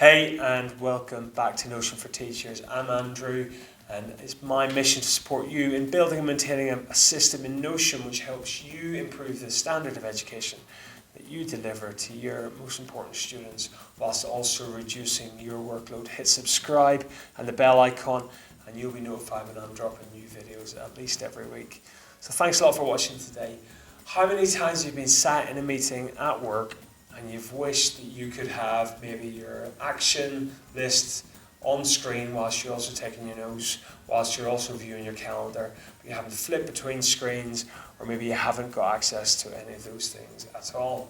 Hey, and welcome back to Notion for Teachers. I'm Andrew, and it's my mission to support you in building and maintaining a system in Notion which helps you improve the standard of education that you deliver to your most important students, whilst also reducing your workload. Hit subscribe and the bell icon, and you'll be notified when I'm dropping new videos at least every week. So thanks a lot for watching today. How many times have you been sat in a meeting at work and you've wished that you could have maybe your action list on screen whilst you're also taking your notes, whilst you're also viewing your calendar, but you haven't flipped between screens, or maybe you haven't got access to any of those things at all?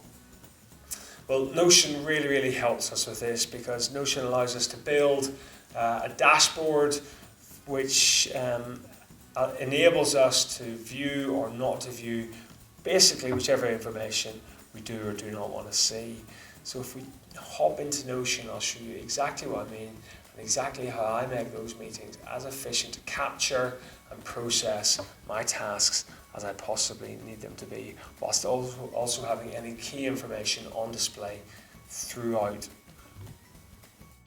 Well, Notion really helps us with this, because Notion allows us to build a dashboard which enables us to view or not to view basically whichever information we do or do not want to see. So if we hop into Notion, I'll show you exactly what I mean and exactly how I make those meetings as efficient to capture and process my tasks as I possibly need them to be, whilst also having any key information on display throughout.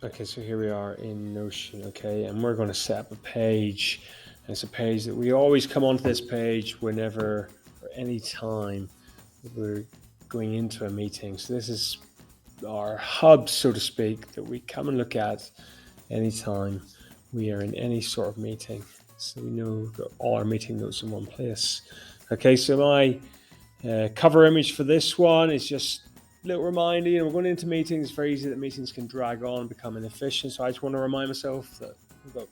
Okay, so here we are in Notion, okay, and we're going to set up a page. And it's a page that we always come onto this page whenever or any time we're going into a meeting. So this is our hub, so to speak, that we come and look at anytime we are in any sort of meeting. So we know that all our meeting notes in one place. Okay, so my cover image for this one is just a little reminder, we're going into meetings. It's very easy that meetings can drag on and become inefficient. So I just want to remind myself that we've got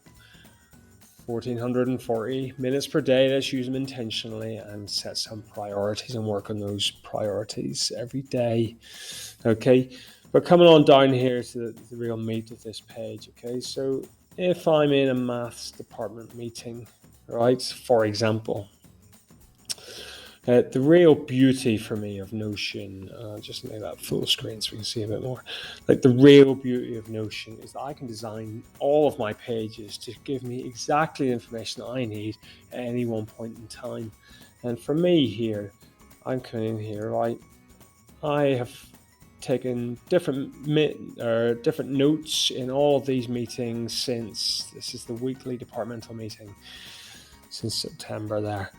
1,440 minutes per day. Let's use them intentionally and set some priorities and work on those priorities every day. Okay, but coming on down here to the real meat of this page. Okay, so if I'm in a maths department meeting, right, for example, the real beauty for me of Notion, just make that full screen so we can see a bit more. Like, the real beauty of Notion is that I can design all of my pages to give me exactly the information I need at any one point in time. And for me here, I'm coming in here, right? I have taken different notes in all of these meetings since this is the weekly departmental meeting since September there.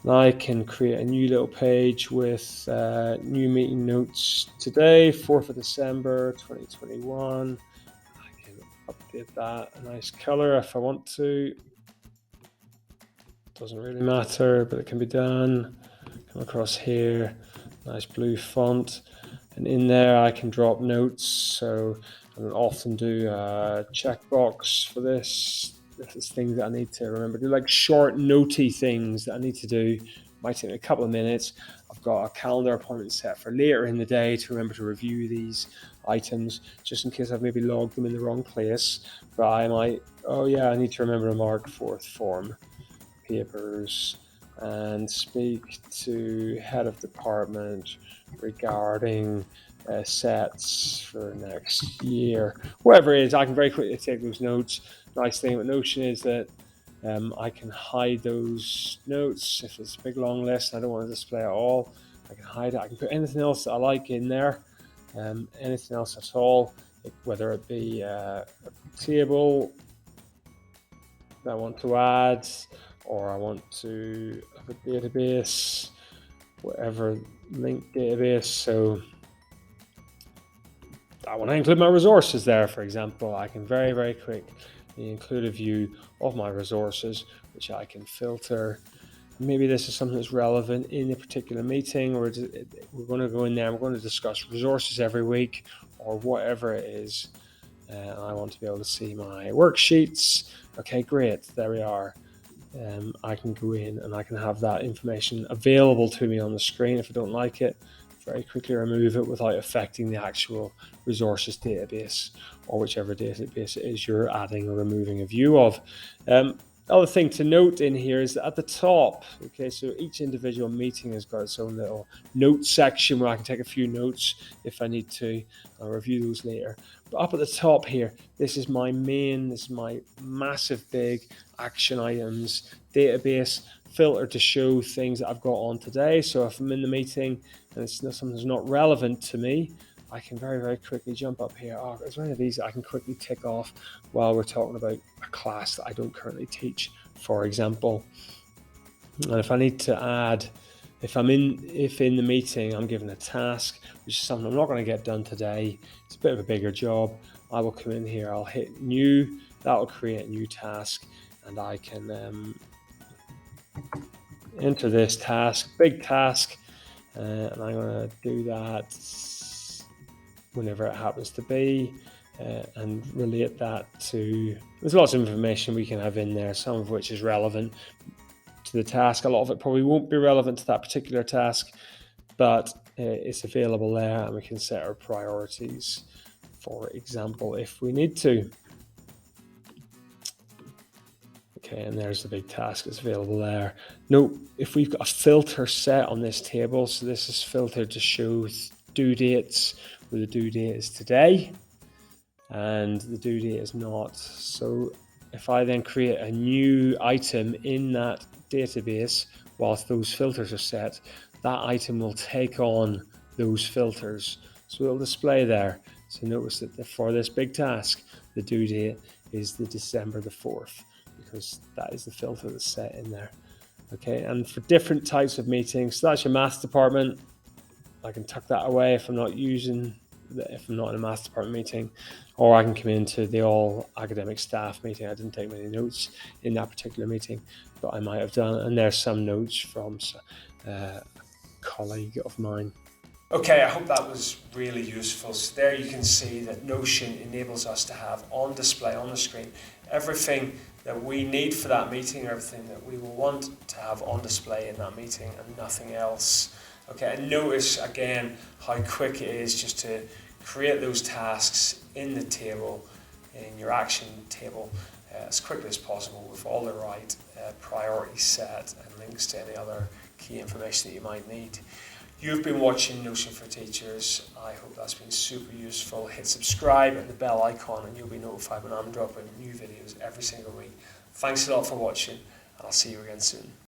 And I can create a new little page with new meeting notes today, 4th of December 2021. I can update that a nice color if I want to. Doesn't really matter, but it can be done. Come across here, nice blue font. And in there I can drop notes. So I don't often do a checkbox for this. This is things that I need to remember. Do like short notey things that I need to do. Might take me a couple of minutes. I've got a calendar appointment set for later in the day to remember to review these items, just in case I've maybe logged them in the wrong place. But I might, I need to remember to mark fourth form papers and speak to head of department regarding sets for next year. Whatever it is, I can very quickly take those notes. Nice thing with Notion is that I can hide those notes. If it's a big long list and I don't want to display it all, I can hide it. I can put anything else that I like in there, anything else at all, whether it be a table that I want to add, or I want to have a database, whatever linked database. So I want to include my resources there, for example. I can very quickly include a view of my resources, which I can filter. Maybe this is something that's relevant in a particular meeting, or we're going to go in there and we're going to discuss resources every week, or whatever it is. I want to be able to see my worksheets. Okay, great, there we are. I can go in and I can have that information available to me on the screen. If I don't like it, very quickly remove it without affecting the actual resources database, or whichever database it is you're adding or removing a view of. Other thing to note in here is that at the top, okay, so each individual meeting has got its own little note section where I can take a few notes if I need to. I'll review those later. But up at the top here, this is my massive big action items database filter to show things that I've got on today. So if I'm in the meeting and something's not relevant to me, I can very, very quickly jump up here. Oh, is there any of these that I can quickly tick off while we're talking about a class that I don't currently teach, for example? And if I need to add, if in the meeting I'm given a task, which is something I'm not going to get done today, it's a bit of a bigger job, I will come in here, I'll hit new, that will create a new task, and I can enter this task, big task, and I'm going to do that whenever it happens to be, and relate that to, there's lots of information we can have in there, some of which is relevant to the task. A lot of it probably won't be relevant to that particular task, but it's available there, and we can set our priorities, for example, if we need to. Okay, and there's the big task that's available there. Note, if we've got a filter set on this table, so this is filtered to show due dates, where the due date is today and the due date is not. So if I then create a new item in that database whilst those filters are set, that item will take on those filters. So it'll display there. So notice that for this big task, the due date is the December the 4th, because that is the filter that's set in there. Okay, and for different types of meetings, so that's your maths department. I can tuck that away if I'm not in a maths department meeting, or I can come into the all academic staff meeting. I didn't take many notes in that particular meeting, but I might have done, and there's some notes from a colleague of mine. Okay, I hope that was really useful. So there you can see that Notion enables us to have on display on the screen everything that we need for that meeting, everything that we will want to have on display in that meeting, and nothing else. Okay, and notice again how quick it is just to create those tasks in the table, in your action table, as quickly as possible with all the right priorities set and links to any other key information that you might need. You've been watching Notion for Teachers. I hope that's been super useful. Hit subscribe and the bell icon and you'll be notified when I'm dropping new videos every single week. Thanks a lot for watching, and I'll see you again soon.